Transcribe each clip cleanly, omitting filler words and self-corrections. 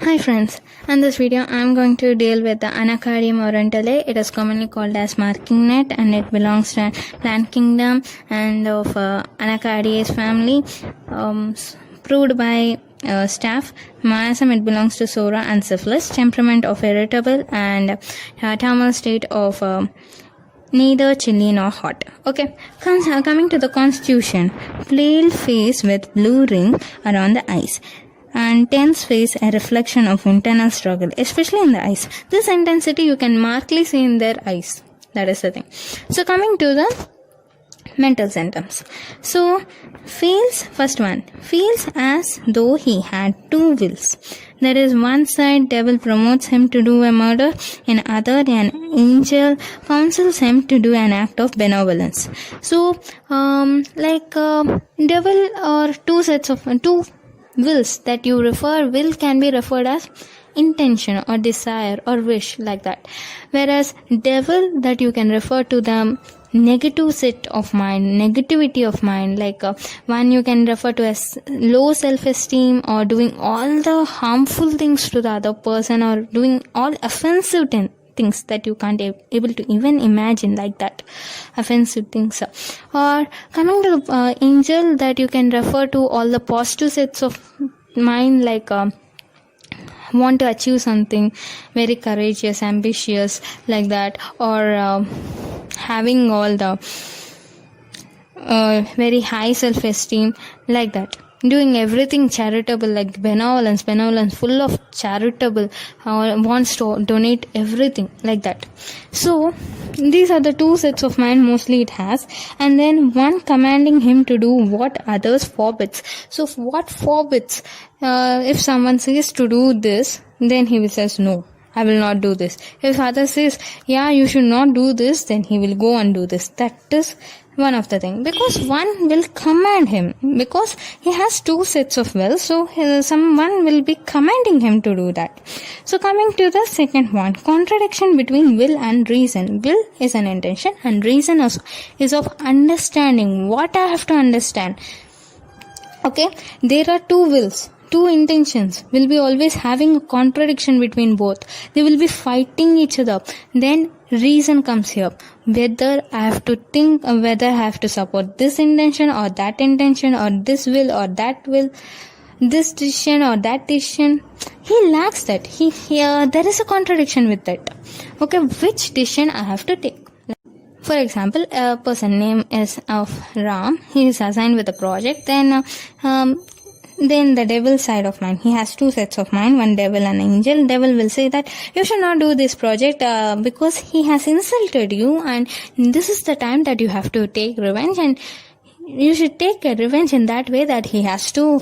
Hi friends, in this video I am going to deal with the Anacardium orentale. It is commonly called as marking net and it belongs to plant kingdom and of Anacardiaceae family, proved by staff. Miasm, it belongs to Sora and syphilis. Temperament of irritable and thermal state of neither chilly nor hot. Okay, coming to the constitution, pale face with blue ring around the eyes and tense face, a reflection of internal struggle, especially in the eyes. This intensity you can markedly see in their eyes. That is the thing. So coming to the mental symptoms. So first one, feels as though he had two wills. There is one side devil promotes him to do a murder, in other an angel counsels him to do an act of benevolence. So devil or two wills that you will can be referred as intention or desire or wish, like that. Whereas devil, that you can refer to the negative set of mind, negativity of mind, like one you can refer to as low self-esteem or doing all the harmful things to the other person or doing all offensive things that you can't able to even imagine, like that, offensive things. Or coming to the angel, that you can refer to all the positive sets of mind, like want to achieve something, very courageous, ambitious, like that, or having all the very high self-esteem, like that, doing everything charitable, like benevolence, full of charitable, wants to donate everything, like that. So these are the two sets of mind mostly it has, and then one commanding him to do what others forbids. So what forbids? If someone says to do this, then he will says no, I will not do this. If other says, yeah, you should not do this, then he will go and do this. That is one of the things, because one will command him, because he has two sets of will, so someone will be commanding him to do that. So coming to the second one, contradiction between will and reason. Will is an intention and reason is of understanding what I have to understand. Okay, there are two wills, two intentions will be always having a contradiction between both. They will be fighting each other. Then reason comes here, whether I have to think, whether I have to support this intention or that intention, or this will or that will, this decision or that decision. He lacks that. There is a contradiction with that. Okay, which decision I have to take? For example, a person name is of Ram. He is assigned with a project. Then the devil side of mind, he has two sets of mind, one devil and angel. Devil will say that you should not do this project because he has insulted you, and this is the time that you have to take revenge, and you should take a revenge in that way that he has to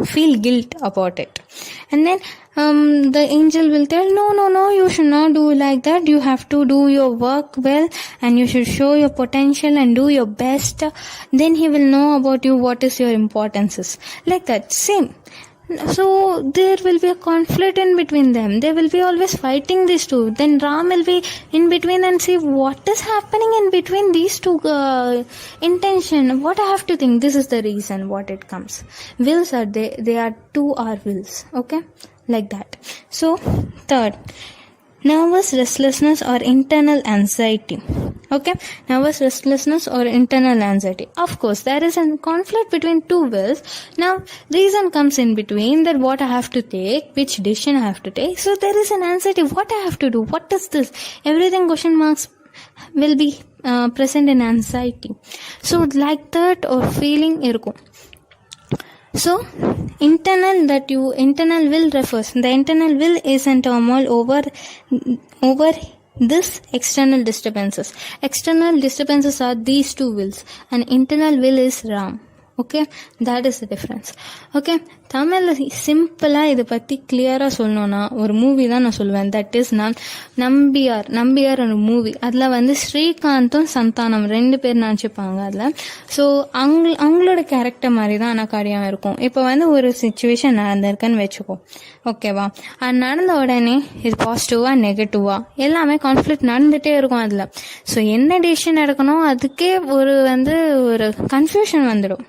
feel guilt about it. And then the angel will tell, no, you should not do like that. You have to do your work well, and you should show your potential and do your best. Then he will know about you, what is your importance is, like that. Same. So there will be a conflict in between them. They will be always fighting these two. Then Ram will be in between and see what is happening in between these two intention. What I have to think. This is the reason what it comes. Wills are they are two are wills. Okay, like that. So third, nervous restlessness or internal anxiety. Okay, nervous restlessness or internal anxiety. Of course, there is a conflict between two wills. Now, reason comes in between, that what I have to take, which decision I have to take. So there is an anxiety. What I have to do? What is this? Everything question marks will be present in anxiety. So like that or feeling irko. So internal will refers. The internal will is in turmoil over this external disturbances. External disturbances are these two wills, and internal will is Ram. Okay, that is the difference. Okay, தமிழ்ல சிம்பிளா இதை பத்தி கிளியரா சொல்லணும்னா ஒரு movie தான் நான் சொல்லுவேன். தட் இஸ் நம்பியார் ஒரு மூவி. அதுல ஸ்ரீகாந்தும் சந்தானம் ரெண்டு பேர் நினைச்சுப்பாங்க அதுல. ஸோ அவங்களோட கேரக்டர் மாதிரி தான் அனாகாரியம் இருக்கும். இப்போ ஒரு சுச்சுவேஷன் நடந்திருக்குன்னு வச்சுக்கோ, ஓகேவா? அது நடந்த உடனே இது பாசிட்டிவா நெகட்டிவா எல்லாமே கான்ஃபிளிக்ட் நடந்துட்டே இருக்கும் அதுல. ஸோ என்ன டிசிஷன் எடுக்கணும் அதுக்கே ஒரு கன்ஃபியூஷன் வந்துடும்.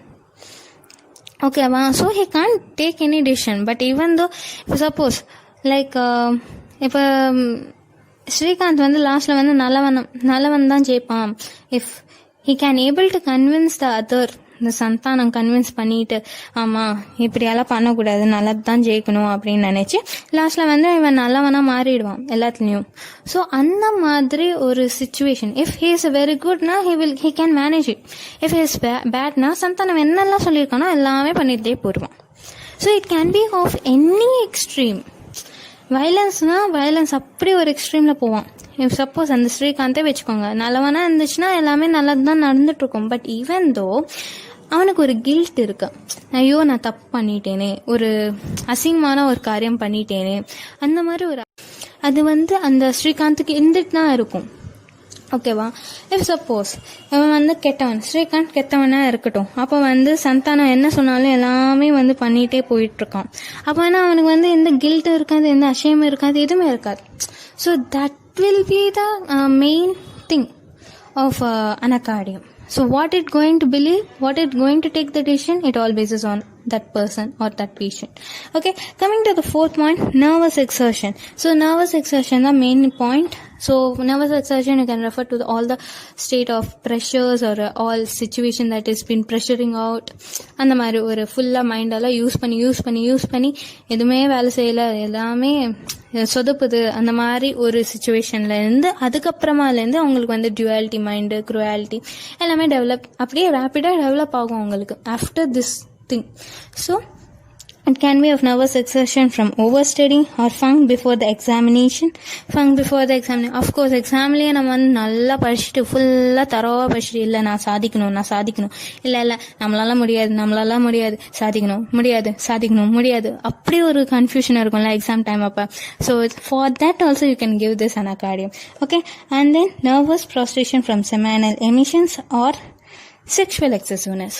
ஓகேவா. So he can't take any decision. But even though இப்போ சப்போஸ் லைக் இப்போ ஸ்ரீகாந்த் வந்து லாஸ்ட்ல வந்து நல்லவன் தான் ஜெயிப்பான். If he can able to convince the other, இந்த சந்தானம் கன்வின்ஸ் பண்ணிட்டு ஆமாம் இப்படியெல்லாம் பண்ணக்கூடாது, நல்லது தான் ஜெயிக்கணும் அப்படின்னு நினச்சி லாஸ்ட்ல வந்து இவன் நல்லவனாக மாறிடுவான் எல்லாத்துலேயும். ஸோ அந்த மாதிரி ஒரு situation, if he is very குட்னா he can manage it. If he is பேட்னா சந்தானம் என்னெல்லாம் சொல்லியிருக்கானோ எல்லாமே பண்ணிகிட்டே போயிடுவான். So it can be of any extreme. Violence அப்படி ஒரு எக்ஸ்ட்ரீமில் போவான். இஃப் சப்போஸ் அந்த ஸ்ரீகாந்தே வச்சுக்கோங்க, நல்லவனா இருந்துச்சுன்னா எல்லாமே நல்லது தான் நடந்துட்டு இருக்கும். பட் ஈவன் தோ அவனுக்கு ஒரு கில்ட் இருக்கு, ஐயோ நான் தப்பு பண்ணிட்டேனே, ஒரு அசிங்கமான ஒரு காரியம் பண்ணிட்டேனே, அந்த மாதிரி ஒரு அது வந்து அந்த ஸ்ரீகாந்துக்கு இருந்துட்டு தான் இருக்கும். ஓகேவா. இஃப் சப்போஸ் இவன் வந்து கெட்டவன், ஸ்ரீகாந்த் கெட்டவனா இருக்கட்டும், அப்போ வந்து சந்தானம் என்ன சொன்னாலும் எல்லாமே வந்து பண்ணிகிட்டே போயிட்டுருக்கான். அப்போ ஆனால் அவனுக்கு வந்து எந்த கில்ட்டும் இருக்காது, எந்த அஷயமும் இருக்காது, எதுவுமே இருக்காது. So that will be the main thing of anacardium. So what it going to believe, what it going to take the decision, it all bases on that person or that patient. Okay, coming to the fourth point, nervous exertion. So nervous exertion the main point. So nervous exertion you can refer to all the state of pressures or all situation that is been pressuring out. அந்த மாதிரி ஒரு ஃபுல்லாக மைண்டெல்லாம் use பண்ணி எதுவுமே வேலை செய்யலை, எல்லாமே சொதப்புது, அந்த மாதிரி ஒரு சுச்சுவேஷன்லேருந்து அதுக்கப்புறமாலேருந்து அவங்களுக்கு வந்து டுவாலிட்டி மைண்டு, குரூவாலிட்டி எல்லாமே டெவலப், அப்படியே ரேப்பிடாக டெவலப் ஆகும் அவங்களுக்கு after this thing. So it can be of nervous exertion from overstudying or funk before the examination. Of course examலயே நம்ம வந்து நல்லா படிச்சுட்டு ஃபுல்லாக தரவாக படிச்சுட்டு இல்லை நான் சாதிக்கணும், இல்லை நம்மளால முடியாது, சாதிக்கணும் முடியாது, அப்படி ஒரு கன்ஃபியூஷன் இருக்கும்ல எக்ஸாம் டைம் அப்போ. So for that also you can give this anacardium. Okay, and then nervous prostration from seminal emissions or sexual excessiveness.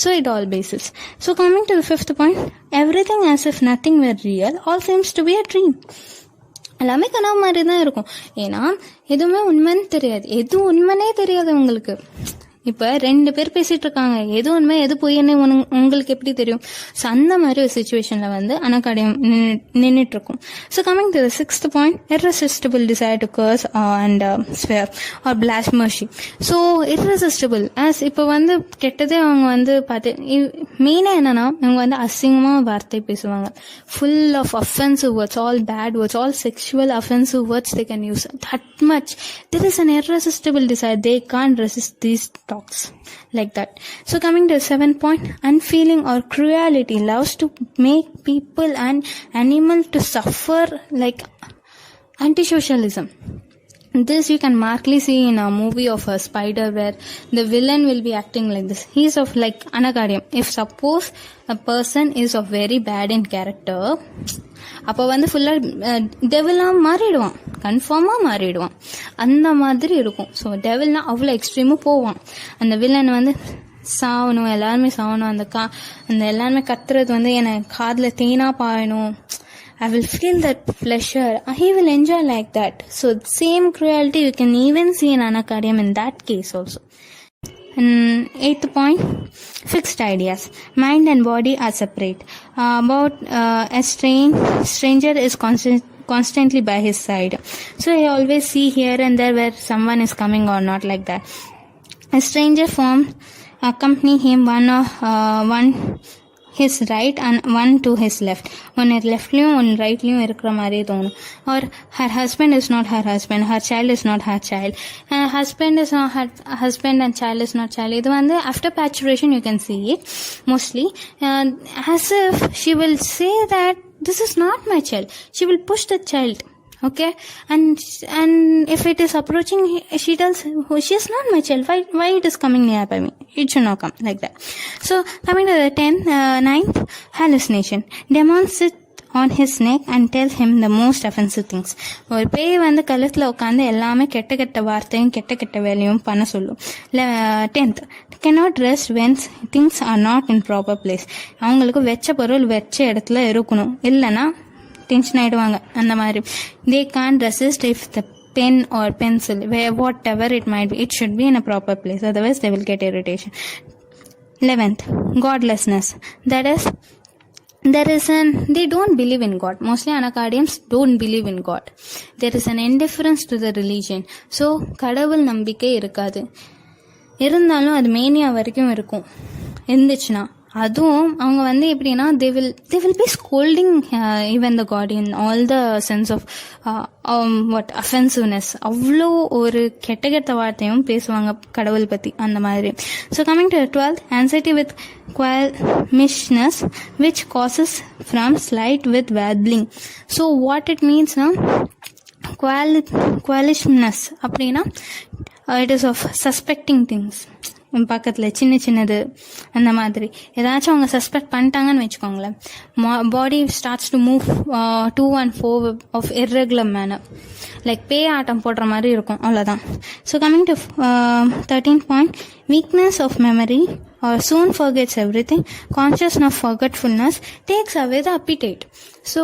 So it all bases. So coming to the fifth point, everything as if nothing were real, all seems to be a dream. எல்லாமே கனவு மாதிரி தான் இருக்கும். ஏன்னா எதுவுமே உண்மைன்னு தெரியாது, எது உண்மைனே தெரியாது உங்களுக்கு. இப்போ 2 பேர் பேசிட்டு இருக்காங்க, எது உண்மை எது பொய்ன்னு உங்களுக்கு எப்படி தெரியும்? ஸோ அந்த மாதிரி ஒரு சுச்சுவேஷன்ல வந்து anacardium நின்றுட்டு இருக்கும். So coming to the sixth point, irresistible desire to curse and swear or blasphemy. So irresistible as இப்போ வந்து கெட்டதே அவங்க வந்து பார்த்து மெயினாக என்னன்னா இவங்க வந்து அசிங்கமாக வார்த்தை பேசுவாங்க, full of offensive words, all bad words, all sexual offensive words they can use. That much there is an irresistible desire, they can't resist these talks like that. So coming to the 7th point, unfeeling or cruelty loves to make people and animal to suffer, like antisocialism. This you can markedly see in a movie of a spider where the villain will be acting like this. He is of like anacardium. If suppose a person is of very bad in character, அப்போ வந்து ஃபுல்லாக டெவிலாக மாறிடுவான், கன்ஃபார்மாக மாறிடுவான், அந்த மாதிரி இருக்கும். So டெவில்னா அவ்வளோ எக்ஸ்ட்ரீமும் போவான். அந்த வில்லன் வந்து சாவணும், எல்லாருமே சாவணும், அந்த எல்லாருமே கத்துறது வந்து எனக்கு காதில் தேனாக பாயணும், I will feel that pleasure, he will enjoy like that. So same cruelty you can even see in anacardium in that case also. And 8th point, fixed ideas. Mind and body are separate. About a stranger is constantly by his side. So he always see here and there where someone is coming or not, like that. A stranger form accompany him one his right and one to his left. ஒன்று லெஃப்ட்லேயும் ஒன்று ரைட்லேயும் இருக்கிற மாதிரியே தோணும். R her husband is not her husband, her child is not her child, husband is not her husband and child is not child. இது வந்து after பேச்சுரேஷன் you can see it mostly as if she will say that this is not my child. She will push the child. Okay, and if it is approaching, she tells, oh, she is not my child, why it is coming near by me, it should not come, like that. So coming to the 9th, hallucination. Demons sit on his neck and tell him the most offensive things. ஒரு பேய் வந்து கழுத்தில் உட்காந்து எல்லாமே கெட்ட வார்த்தையும் கெட்ட வேலையும் பண்ண சொல்லும். 10th, cannot rest when things are not in proper place. அவங்களுக்கு வெச்ச பொருள் வெச்ச இடத்துல இருக்கணும், இல்லைன்னா டென்ஷன் ஆகிடுவாங்க. அந்த மாதிரி they can't resist if the pen or pencil, whatever it might be, it should be in a proper place, otherwise they will get irritation. 11th, godlessness. That is, they don't believe in God. Mostly Anacardians don't believe in God. There is an indifference to the religion. So கடவுள் நம்பிக்கை இருக்காது. இருந்தாலும் அது mania வரைக்கும் இருக்கும். இருந்துச்சுன்னா அதுவும் அவங்க வந்து எப்படின்னா they will be scolding even the God in all the sense of offensiveness. அவ்வளோ ஒரு கெட்ட வார்த்தையும் பேசுவாங்க கடவுள் பற்றி அந்த மாதிரி. So coming to 12th, anxiety with qualmishness which causes from slight with babbling. So what it means now, qualmishness அப்படின்னா it is of suspecting things. பக்கத்தில் சின்னது அந்த மாதிரி ஏதாச்சும் அவங்க சஸ்பெக்ட் பண்ணிட்டாங்கன்னு வச்சுக்கோங்களேன், body starts to move to and fro of irregular manner, like பேய் ஆட்டம் போடுற மாதிரி இருக்கும், அவ்வளோதான். So coming to 13th point, weakness of memory or soon forgets everything, consciousness of forgetfulness takes away the appetite. So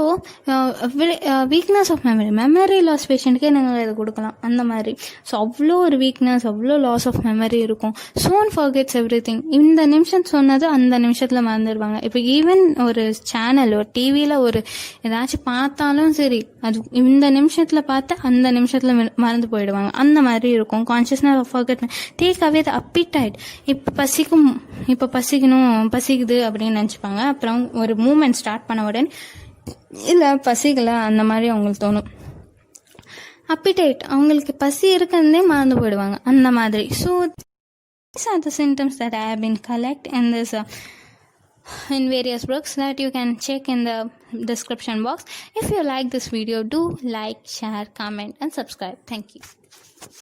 weakness of memory loss பேஷண்ட்டுக்கே நாங்கள் இதை கொடுக்கலாம் அந்த மாதிரி. ஸோ அவ்வளோ ஒரு வீக்னஸ், அவ்வளோ லாஸ் ஆஃப் மெமரி இருக்கும். Soon forgets everything. இந்த நிமிஷம் சொன்னது அந்த நிமிஷத்தில் மறந்துடுவாங்க. இப்போ ஈவன் ஒரு சேனல், ஒரு டிவியில் ஒரு ஏதாச்சும் பார்த்தாலும் சரி, அது இந்த நிமிஷத்தில் பார்த்து அந்த நிமிஷத்தில் மறந்து போயிடுவாங்க, அந்த மாதிரி இருக்கும். Consciousness of forget take away the appetite. இப்போ பசிக்குது அப்படின்னு நினச்சிப்பாங்க. அப்புறம் ஒரு மூமெண்ட் ஸ்டார்ட் பண்ண உடனே இல்லை பசிக்கல அந்த மாதிரி அவங்களுக்கு தோணும். appetite, அவங்களுக்கு பசி இருக்குன்னே மறந்து போயிடுவாங்க அந்த மாதிரி. So these are the symptoms that I have been collect in this in various books that you can check in the description box. If you like this video, do like, share, comment and subscribe. Thank you.